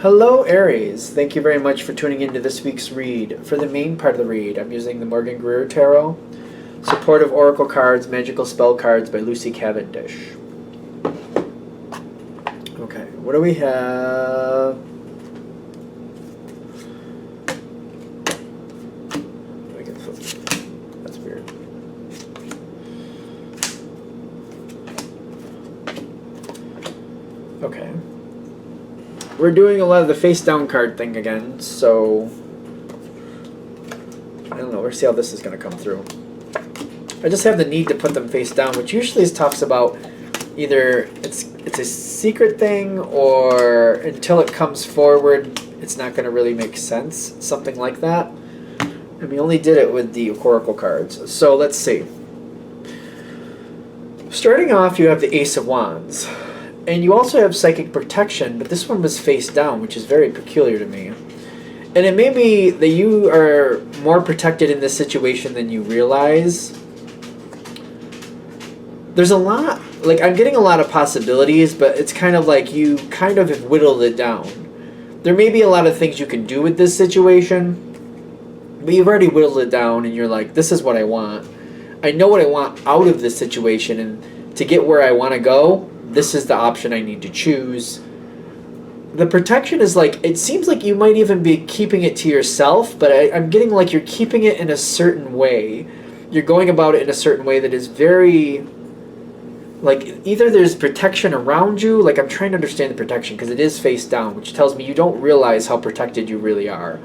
Hello, Aries. Thank you very much for tuning into this week's read. For the main part of the read, I'm using the Morgan Greer Tarot, Supportive Oracle Cards, Magical Spell Cards by Lucy Cavendish. Okay, what do we have? I can flip. That's weird. Okay. We're doing a lot of the face down card thing again, so I don't know, we'll see how this is going to come through. I just have the need to put them face down, which usually talks about either it's a secret thing, or until it comes forward, it's not going to really make sense, something like that. And we only did it with the Oracle cards. So let's see. Starting off, you have the Ace of Wands. And you also have Psychic Protection, but this one was face down, which is very peculiar to me. And it may be that you are more protected in this situation than you realize. There's a lot, like I'm getting a lot of possibilities, but it's kind of like you kind of have whittled it down. There may be a lot of things you can do with this situation, but you've already whittled it down and you're like, this is what I want. I know what I want out of this situation, and to get where I want to go, this is the option I need to choose. The protection is like, it seems like you might even be keeping it to yourself, but I'm getting like you're keeping it in a certain way. You're going about it in a certain way that is very, like either there's protection around you, like I'm trying to understand the protection because it is face down, which tells me you don't realize how protected you really are.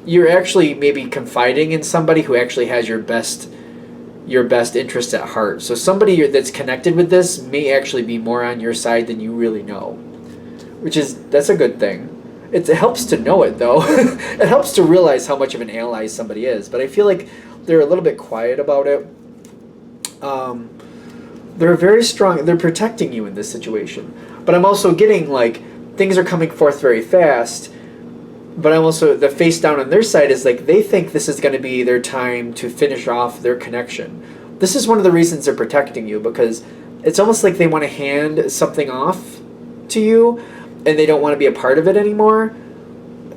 You're actually maybe confiding in somebody who actually has your best interest at heart. So somebody that's connected with this may actually be more on your side than you really know, that's a good thing. It helps to know it though. It helps to realize how much of an ally somebody is, but I feel like they're a little bit quiet about it. They're very strong. They're protecting you in this situation, but I'm also getting like things are coming forth very fast. But I'm also, the face down on their side is like they think this is going to be their time to finish off their connection. This is one of the reasons they're protecting you, because it's almost like they want to hand something off to you and they don't want to be a part of it anymore,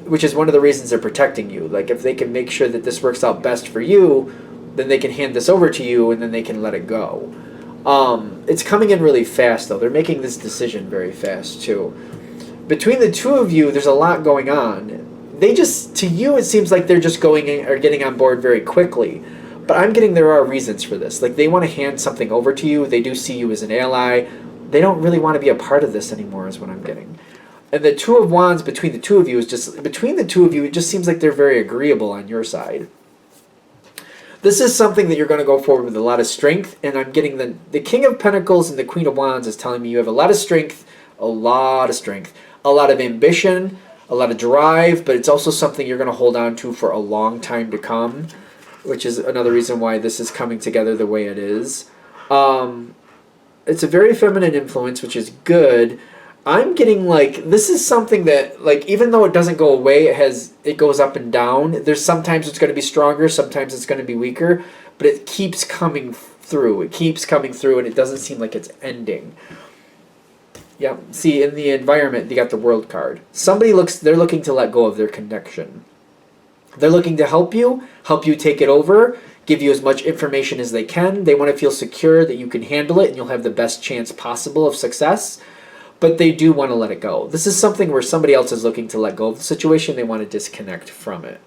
which is one of the reasons they're protecting you. Like if they can make sure that this works out best for you, then they can hand this over to you and then they can let it go. It's coming in really fast though. They're making this decision very fast too. Between the two of you, there's a lot going on. To you, it seems like they're just going in or getting on board very quickly. But I'm getting there are reasons for this. Like they want to hand something over to you. They do see you as an ally. They don't really want to be a part of this anymore is what I'm getting. And the Two of Wands between the two of you it just seems like they're very agreeable on your side. This is something that you're going to go forward with a lot of strength. And I'm getting the King of Pentacles and the Queen of Wands is telling me you have a lot of strength, a lot of ambition, a lot of drive, but it's also something you're going to hold on to for a long time to come, which is another reason why this is coming together the way it is. It's a very feminine influence, which is good. I'm getting like, this is something that, like, even though it doesn't go away, it goes up and down. There's sometimes it's going to be stronger, sometimes it's going to be weaker, but it keeps coming through. It keeps coming through, and it doesn't seem like it's ending. Yeah, see, in the environment, you got the World card. They're looking to let go of their connection. They're looking to help you take it over, give you as much information as they can. They want to feel secure that you can handle it and you'll have the best chance possible of success. But they do want to let it go. This is something where somebody else is looking to let go of the situation. They want to disconnect from it.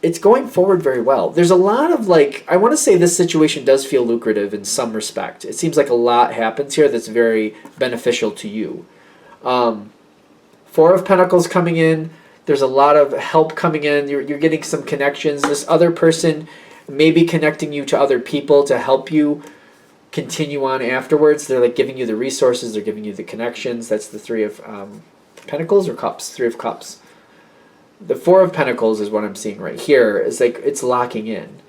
It's going forward very well. There's a lot of I want to say this situation does feel lucrative in some respect. It seems like a lot happens here that's very beneficial to you. Four of Pentacles coming in. There's a lot of help coming in. You're getting some connections. This other person may be connecting you to other people to help you continue on afterwards. They're like giving you the resources. They're giving you the connections. That's the Three of Pentacles or Cups? Three of Cups. The Four of Pentacles is what I'm seeing right here. It's like it's locking in.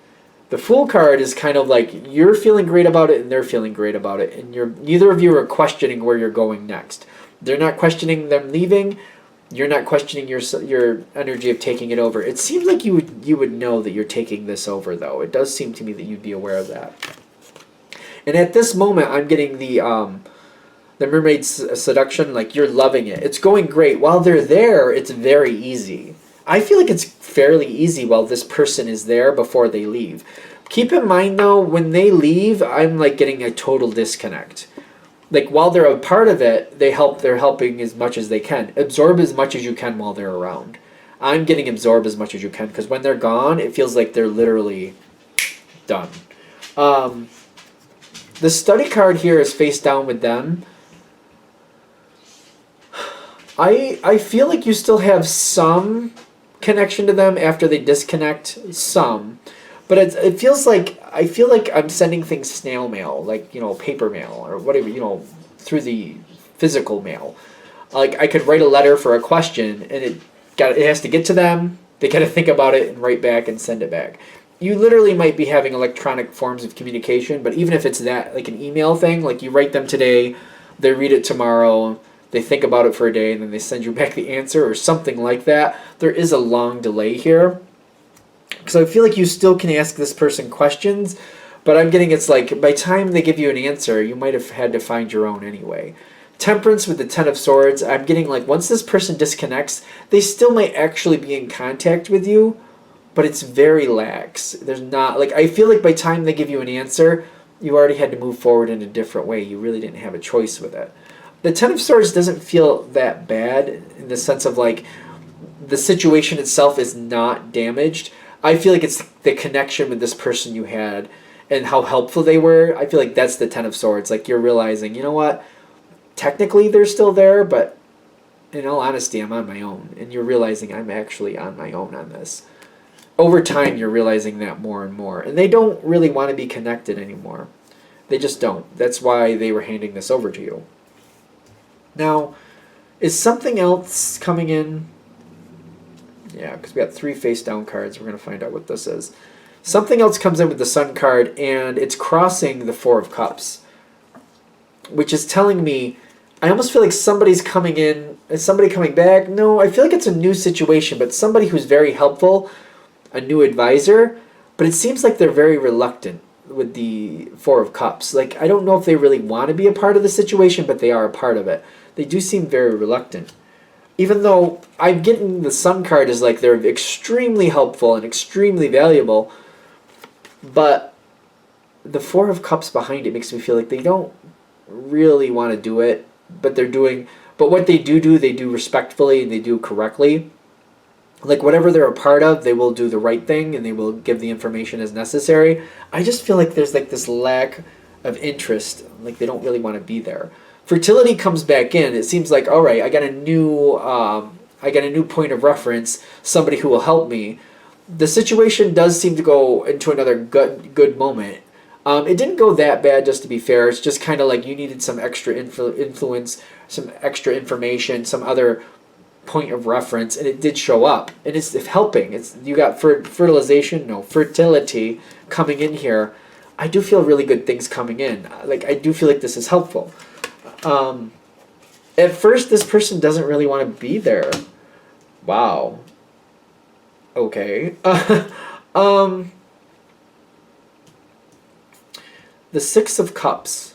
The Fool card is kind of like you're feeling great about it and they're feeling great about it. And neither of you are questioning where you're going next. They're not questioning them leaving. You're not questioning your energy of taking it over. It seems like you would know that you're taking this over, though. It does seem to me that you'd be aware of that. And at this moment, I'm getting the The mermaid seduction, like you're loving it. It's going great. While they're there, it's very easy. I feel like it's fairly easy while this person is there before they leave. Keep in mind though, when they leave, I'm like getting a total disconnect. Like while they're a part of it, they're helping as much as they can. Absorb as much as you can while they're around. I'm getting absorbed as much as you can because when they're gone, it feels like they're literally done. The study card here is face down with them. I feel like you still have some connection to them after they disconnect, some, but it feels like I feel like I'm sending things snail mail, like paper mail or whatever, through the physical mail. Like I could write a letter for a question, and it has to get to them. They got to think about it and write back and send it back. You literally might be having electronic forms of communication, but even if it's that, like an email thing, like you write them today, they read it tomorrow. They think about it for a day, and then they send you back the answer or something like that. There is a long delay here. Because I feel like you still can ask this person questions, but I'm getting it's like by the time they give you an answer, you might have had to find your own anyway. Temperance with the Ten of Swords, I'm getting like once this person disconnects, they still might actually be in contact with you, but it's very lax. There's not, like, I feel like by the time they give you an answer, you already had to move forward in a different way. You really didn't have a choice with it. The Ten of Swords doesn't feel that bad in the sense of like the situation itself is not damaged. I feel like it's the connection with this person you had and how helpful they were. I feel like that's the Ten of Swords. Like you're realizing, you know what? Technically they're still there, but in all honesty, I'm on my own. And you're realizing I'm actually on my own on this. Over time, you're realizing that more and more. And they don't really want to be connected anymore. They just don't. That's why they were handing this over to you. Now, is something else coming in? Yeah, because we got 3 face-down cards. We're going to find out what this is. Something else comes in with the Sun card, and it's crossing the Four of Cups, which is telling me, I almost feel like somebody's coming in. Is somebody coming back? No, I feel like it's a new situation, but somebody who's very helpful, a new advisor, but it seems like they're very reluctant with the Four of Cups. Like, I don't know if they really want to be a part of the situation, but they are a part of it. They do seem very reluctant. Even though I'm getting the Sun card is like they're extremely helpful and extremely valuable, but the Four of Cups behind it makes me feel like they don't really want to do it, but what they do, they do respectfully and they do correctly. Like whatever they're a part of, they will do the right thing and they will give the information as necessary. I just feel like there's like this lack of interest, like they don't really want to be there. Fertility comes back in. It seems like, all right, I got a new point of reference, somebody who will help me. The situation does seem to go into another good moment. It didn't go that bad, just to be fair. It's just kind of like you needed some extra influence, some extra information, some other point of reference, and it did show up, and it's helping. You got fertility coming in here. I do feel really good things coming in. Like I do feel like this is helpful. At first, this person doesn't really want to be there. Wow. Okay. The Six of Cups.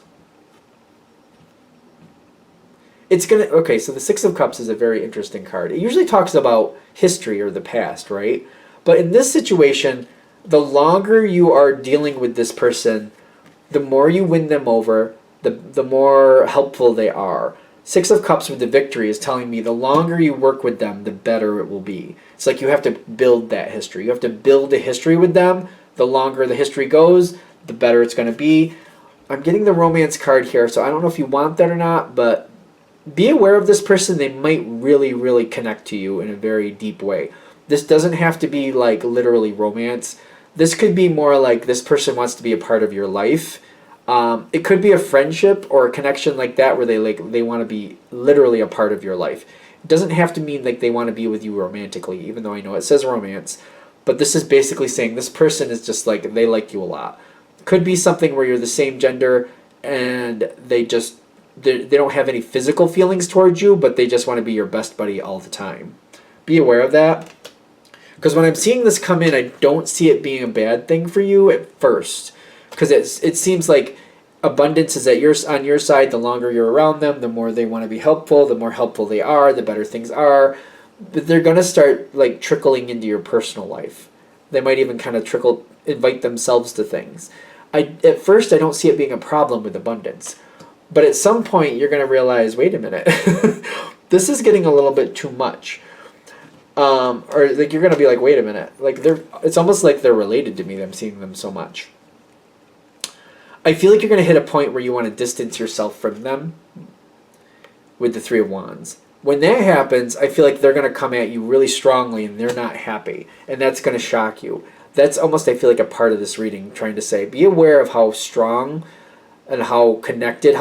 Okay, so the Six of Cups is a very interesting card. It usually talks about history or the past, right? But in this situation, the longer you are dealing with this person, the more you win them over, the more helpful they are. Six of Cups with the victory is telling me the longer you work with them, the better it will be. It's like you have to build that history. You have to build a history with them. The longer the history goes, the better it's going to be. I'm getting the romance card here, so I don't know if you want that or not, but be aware of this person. They might really, really connect to you in a very deep way. This doesn't have to be like literally romance. This could be more like this person wants to be a part of your life. It could be a friendship or a connection like that where they want to be literally a part of your life. It doesn't have to mean like they want to be with you romantically, even though I know it says romance. But this is basically saying this person is just like, they like you a lot. Could be something where you're the same gender and they don't have any physical feelings towards you, but they just want to be your best buddy all the time. Be aware of that. Because when I'm seeing this come in, I don't see it being a bad thing for you at first. Because it seems like abundance is on your side. The longer you're around them, the more they want to be helpful. The more helpful they are, the better things are. But they're gonna start like trickling into your personal life. They might even kind of invite themselves to things. At first I don't see it being a problem with abundance, but at some point you're gonna realize, wait a minute, this is getting a little bit too much. Or like you're gonna be like, wait a minute, like it's almost like they're related to me. I'm seeing them so much. I feel like you're gonna hit a point where you want to distance yourself from them with the Three of Wands. When that happens, I feel like they're gonna come at you really strongly and they're not happy, and that's gonna shock you. That's almost, I feel like, a part of this reading, trying to say, be aware of how strong and how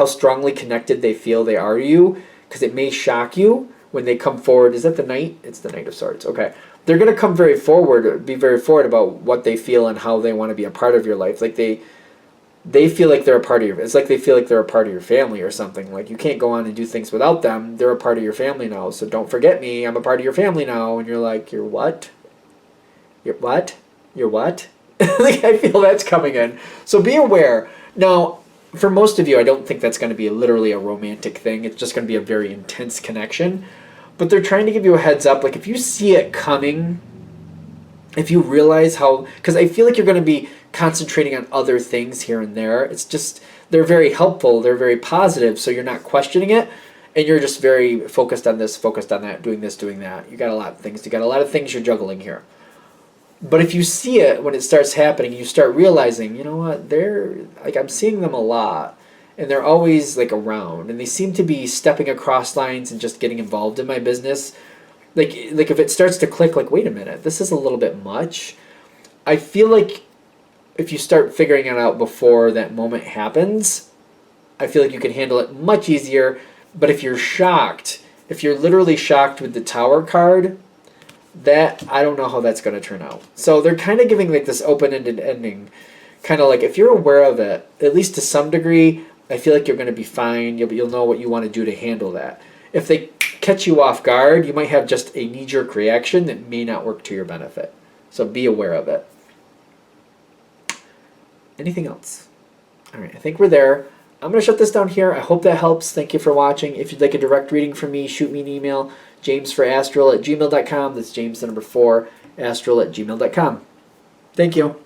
strongly connected they feel they are to you, because it may shock you when they come forward. Is that the Knight? It's the Knight of Swords. Okay. They're going to come be very forward about what they feel and how they want to be a part of your life. Like they feel like they're a part of it's like they feel like they're a part of your family or something. Like you can't go on and do things without them. They're a part of your family now. So don't forget me. I'm a part of your family now. And you're like, you're what? You're what? You're what? Like I feel that's coming in. So be aware. Now, for most of you, I don't think that's going to be literally a romantic thing. It's just going to be a very intense connection. But they're trying to give you a heads up. Like if you see it coming, if you realize how, because I feel like you're going to be concentrating on other things here and there. It's just, they're very helpful. They're very positive. So you're not questioning it. And you're just very focused on this, focused on that, doing this, doing that. You got a lot of things. You got a lot of things you're juggling here. But if you see it when it starts happening, you start realizing, you know what, I'm seeing them a lot, and they're always like around, and they seem to be stepping across lines and just getting involved in my business. Like if it starts to click, like, wait a minute, this is a little bit much. I feel like if you start figuring it out before that moment happens, I feel like you can handle it much easier. But if you're literally shocked with the Tower card, that I don't know how that's going to turn out. So they're kind of giving like this open-ended ending, kind of like if you're aware of it, at least to some degree, I feel like you're going to be fine. You'll know what you want to do to handle that. If they catch you off guard, you might have just a knee-jerk reaction that may not work to your benefit. So be aware of it. Anything else? All right, I think we're there. I'm going to shut this down here. I hope that helps. Thank you for watching. If you'd like a direct reading from me, shoot me an email, jamesforastral@gmail.com. That's James, the number 4, astral@gmail.com. Thank you.